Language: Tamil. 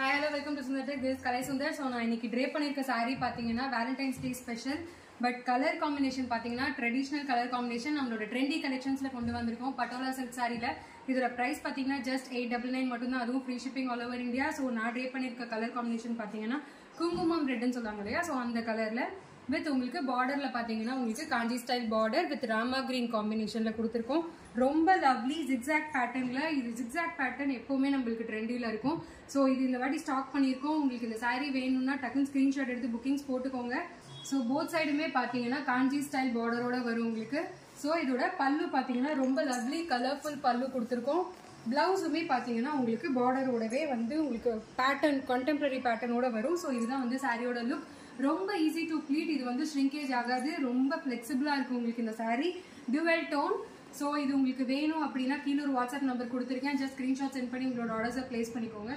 Hi, hello, welcome to Sundar Tech. This is Kalai Sundar. So, நான் இன்னைக்கு drape பண்ணிருக்க saree பாத்தீங்கன்னா Valentine's Day special. But colour combination பாத்தீங்கன்னா ட்ரெடிஷனல் கலர் காம்பினேஷன் நம்மளோட ட்ரெண்டி கலெக்ஷன்ஸ்ல கொண்டு வந்திருக்கோம். பட்டோலா சில்க் சாரில இதோட பிரைஸ் பாத்தீங்கன்னா ஜஸ்ட் 899 மட்டும் தான். அதுவும் free shipping all over India. So நான் ட்ரேப் பண்ணிருக்க கலர் காம்பினேஷன் பாத்தீங்கன்னா குங்குமம் ரெட்னு சொல்லுவாங்க இல்லையா, ஸோ அந்த கலர்ல வித் உங்களுக்கு பார்டர்ல பாத்தீங்கன்னா உங்களுக்கு Kanchi style border with Rama green காம்பினேஷன்ல கொடுத்துருக்கோம். ரொம்ப லவ்லி ஜிக்ஸாக் பேட்டர்ன்ல. இது ஜிக்ஸாக் பேட்டர்ன் எப்பவுமே நம்மளுக்கு ட்ரெண்டில இருக்கும். ஸோ இது இந்த வாட்டி ஸ்டாக் பண்ணியிருக்கோம். உங்களுக்கு இந்த சாரீ வேணும்னா டக்குன்னு ஸ்கிரீன்ஷாட் எடுத்து புக்கிங்ஸ் போட்டுக்கோங்க. ஸோ போத் சைடுமே பார்த்தீங்கன்னா காஞ்சி ஸ்டைல் பார்டரோட வரும் உங்களுக்கு. ஸோ இதோட பல்லு பார்த்தீங்கன்னா ரொம்ப லவ்லி கலர்ஃபுல் பல்லு கொடுத்துருக்கோம். பிளவுஸுமே பார்த்தீங்கன்னா உங்களுக்கு பார்டரோடவே வந்து உங்களுக்கு பேட்டர்ன் கண்டெம்பரரி பேட்டர்னோட வரும். ஸோ இதுதான் வந்து சாரியோட லுக். ரொம்ப ஈஸி டு ப்ளீட். இது வந்து ஷ்ரிங்கேஜ் ஆகாது. ரொம்ப ஃப்ளெக்சிபிளாக இருக்கும் உங்களுக்கு இந்த சாரீ. Twelve tone. ஸோ இது உங்களுக்கு வேணும் அப்படின்னா கீழே ஒரு வாட்ஸ்அப் நம்பர் கொடுத்துருக்கேன். ஜஸ்ட் ஸ்க்ரீன்ஷாட் சென்ட் பண்ணி உங்களோட ஆர்டர்ஸை பிளேஸ் பண்ணிக்கோங்க.